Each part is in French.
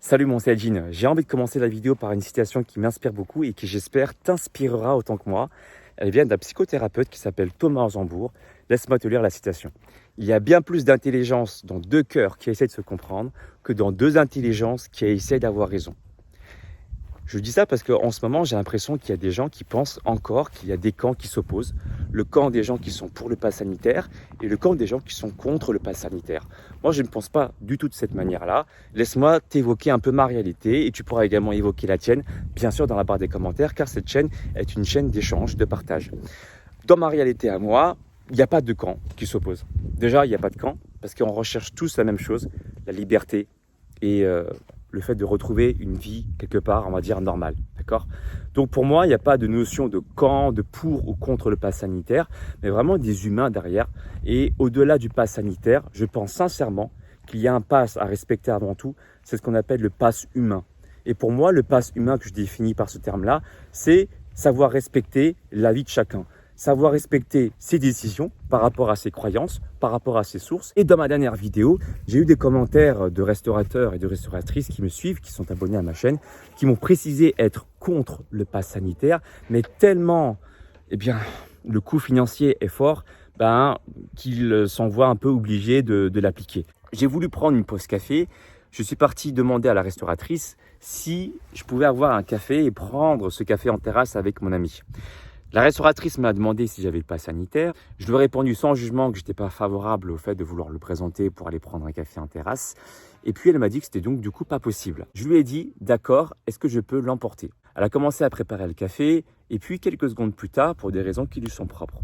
Salut mon c'est Jean, j'ai envie de commencer la vidéo par une citation qui m'inspire beaucoup et qui j'espère t'inspirera autant que moi. Elle vient d'un psychothérapeute qui s'appelle Thomas Argembourg. Laisse-moi te lire la citation. Il y a bien plus d'intelligence dans deux cœurs qui essaient de se comprendre que dans deux intelligences qui essaient d'avoir raison. Je dis ça parce qu'en ce moment, j'ai l'impression qu'il y a des gens qui pensent encore qu'il y a des camps qui s'opposent. Le camp des gens qui sont pour le pass sanitaire et le camp des gens qui sont contre le pass sanitaire. Moi, je ne pense pas du tout de cette manière-là. Laisse-moi t'évoquer un peu ma réalité et tu pourras également évoquer la tienne, bien sûr, dans la barre des commentaires, car cette chaîne est une chaîne d'échange, de partage. Dans ma réalité à moi, il n'y a pas de camp qui s'oppose. Déjà, il n'y a pas de camp parce qu'on recherche tous la même chose, la liberté et le fait de retrouver une vie quelque part, on va dire, normale. D'accord ? Donc pour moi, il n'y a pas de notion de camp, de pour ou contre le pass sanitaire, mais vraiment des humains derrière. Et au-delà du pass sanitaire, je pense sincèrement qu'il y a un pass à respecter avant tout, c'est ce qu'on appelle le pass humain. Et pour moi, le pass humain que je définis par ce terme-là, c'est savoir respecter la vie de chacun. Savoir respecter ses décisions par rapport à ses croyances, par rapport à ses sources. Et dans ma dernière vidéo, j'ai eu des commentaires de restaurateurs et de restauratrices qui me suivent, qui sont abonnés à ma chaîne, qui m'ont précisé être contre le pass sanitaire, mais tellement, le coût financier est fort, qu'ils s'en voient un peu obligés de l'appliquer. J'ai voulu prendre une pause café. Je suis parti demander à la restauratrice si je pouvais avoir un café et prendre ce café en terrasse avec mon ami. La restauratrice m'a demandé si j'avais le pass sanitaire. Je lui ai répondu sans jugement que je n'étais pas favorable au fait de vouloir le présenter pour aller prendre un café en terrasse. Et puis elle m'a dit que c'était donc du coup pas possible. Je lui ai dit d'accord, est-ce que je peux l'emporter? Elle a commencé à préparer le café et puis quelques secondes plus tard, pour des raisons qui lui sont propres,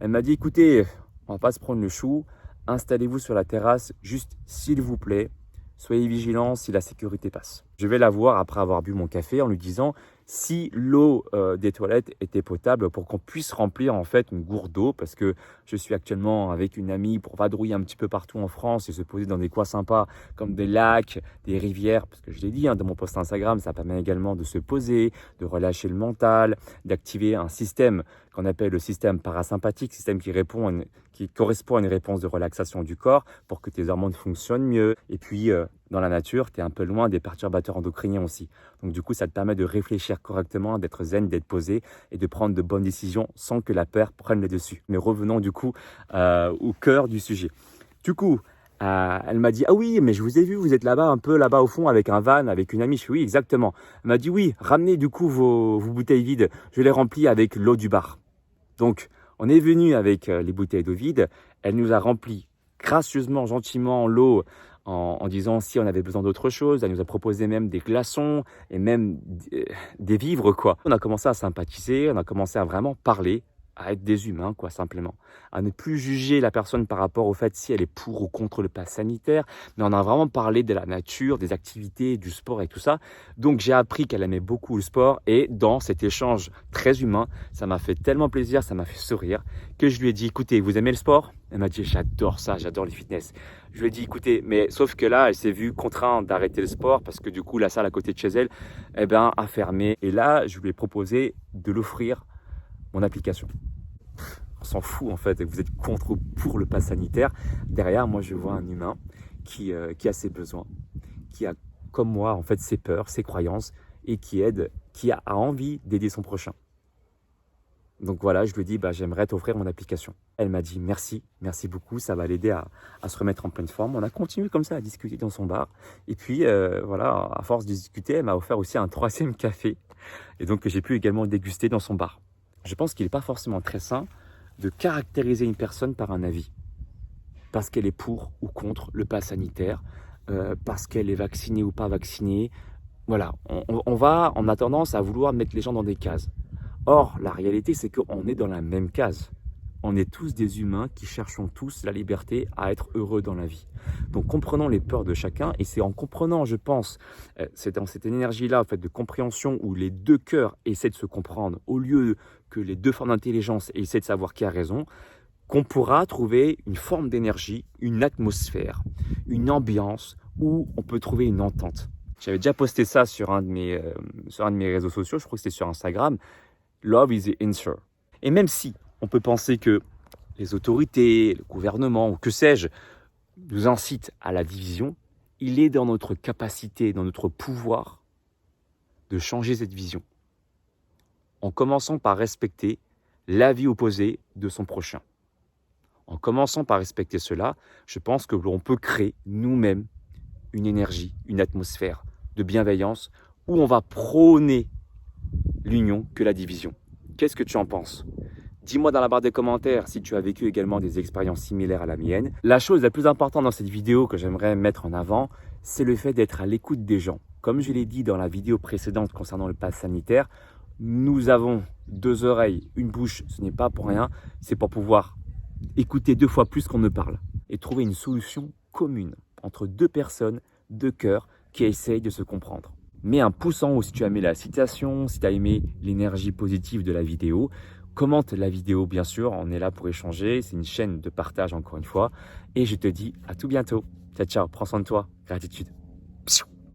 elle m'a dit écoutez, on va pas se prendre le chou, installez-vous sur la terrasse, juste s'il vous plaît, soyez vigilants si la sécurité passe. Je vais la voir après avoir bu mon café en lui disant si l'eau des toilettes était potable pour qu'on puisse remplir en fait une gourde d'eau, parce que je suis actuellement avec une amie pour vadrouiller un petit peu partout en France et se poser dans des coins sympas comme des lacs, des rivières, parce que je l'ai dit dans mon post Instagram, ça permet également de se poser, de relâcher le mental, d'activer un système qu'on appelle le système parasympathique, système qui correspond à une réponse de relaxation du corps pour que tes hormones fonctionnent mieux. Et puis dans la nature, tu es un peu loin des perturbateurs endocriniens aussi. Donc du coup, ça te permet de réfléchir correctement, d'être zen, d'être posé et de prendre de bonnes décisions sans que la peur prenne le dessus. Mais revenons du coup au cœur du sujet. Du coup, elle m'a dit « Ah oui, mais je vous ai vu, vous êtes là-bas, un peu là-bas au fond avec un van, avec une amie. » Je dis « Oui, exactement. » Elle m'a dit « Oui, ramenez du coup vos bouteilles vides. Je les remplis avec l'eau du bar. » Donc, on est venu avec les bouteilles d'eau vide. Elle nous a rempli gracieusement, gentiment l'eau en disant si on avait besoin d'autre chose. Elle nous a proposé même des glaçons et même des vivres, quoi. On a commencé à sympathiser, on a commencé à vraiment parler, à être des humains, quoi, simplement. À ne plus juger la personne par rapport au fait si elle est pour ou contre le pass sanitaire, mais on a vraiment parlé de la nature, des activités, du sport et tout ça. Donc j'ai appris qu'elle aimait beaucoup le sport et dans cet échange très humain, ça m'a fait tellement plaisir, ça m'a fait sourire que je lui ai dit, écoutez, vous aimez le sport? Elle m'a dit, j'adore ça, j'adore le fitness. Je lui ai dit, écoutez, mais sauf que là, elle s'est vue contrainte d'arrêter le sport parce que du coup, la salle à côté de chez elle, a fermé. Et là, je lui ai proposé de l'offrir mon application. On s'en fout en fait, vous êtes contre ou pour le pass sanitaire. Derrière, moi je vois un humain qui a ses besoins, qui a comme moi en fait ses peurs, ses croyances et qui a envie d'aider son prochain. Donc voilà, je lui ai dit j'aimerais t'offrir mon application. Elle m'a dit merci beaucoup, ça va l'aider à se remettre en pleine forme. On a continué comme ça à discuter dans son bar. Et puis à force de discuter, elle m'a offert aussi un 3e café. Et donc que j'ai pu également déguster dans son bar. Je pense qu'il n'est pas forcément très sain de caractériser une personne par un avis. Parce qu'elle est pour ou contre le pass sanitaire, parce qu'elle est vaccinée ou pas vaccinée. Voilà, on a tendance à vouloir mettre les gens dans des cases. Or, la réalité, c'est qu'on est dans la même case. On est tous des humains qui cherchons tous la liberté à être heureux dans la vie. Donc comprenons les peurs de chacun et c'est en comprenant, je pense, c'est dans cette énergie-là en fait, de compréhension où les deux cœurs essaient de se comprendre au lieu que les deux formes d'intelligence essaient de savoir qui a raison, qu'on pourra trouver une forme d'énergie, une atmosphère, une ambiance où on peut trouver une entente. J'avais déjà posté ça sur un de mes réseaux sociaux, je crois que c'était sur Instagram. Love is the answer. Et même si on peut penser que les autorités, le gouvernement ou que sais-je nous incitent à la division, il est dans notre capacité, dans notre pouvoir de changer cette vision, en commençant par respecter l'avis opposé de son prochain. En commençant par respecter cela, je pense que l'on peut créer nous-mêmes une énergie, une atmosphère de bienveillance où on va prôner l'union que la division. Qu'est-ce que tu en penses ? Dis-moi dans la barre des commentaires si tu as vécu également des expériences similaires à la mienne. La chose la plus importante dans cette vidéo que j'aimerais mettre en avant, c'est le fait d'être à l'écoute des gens. Comme je l'ai dit dans la vidéo précédente concernant le pass sanitaire, nous avons 2 oreilles, une bouche, ce n'est pas pour rien, c'est pour pouvoir écouter 2 fois plus qu'on ne parle et trouver une solution commune entre 2 personnes, 2 cœurs qui essayent de se comprendre. Mets un pouce en haut si tu as aimé la citation, si tu as aimé l'énergie positive de la vidéo. Commente la vidéo bien sûr, on est là pour échanger, c'est une chaîne de partage encore une fois. Et je te dis à tout bientôt. Ciao, ciao, prends soin de toi, gratitude.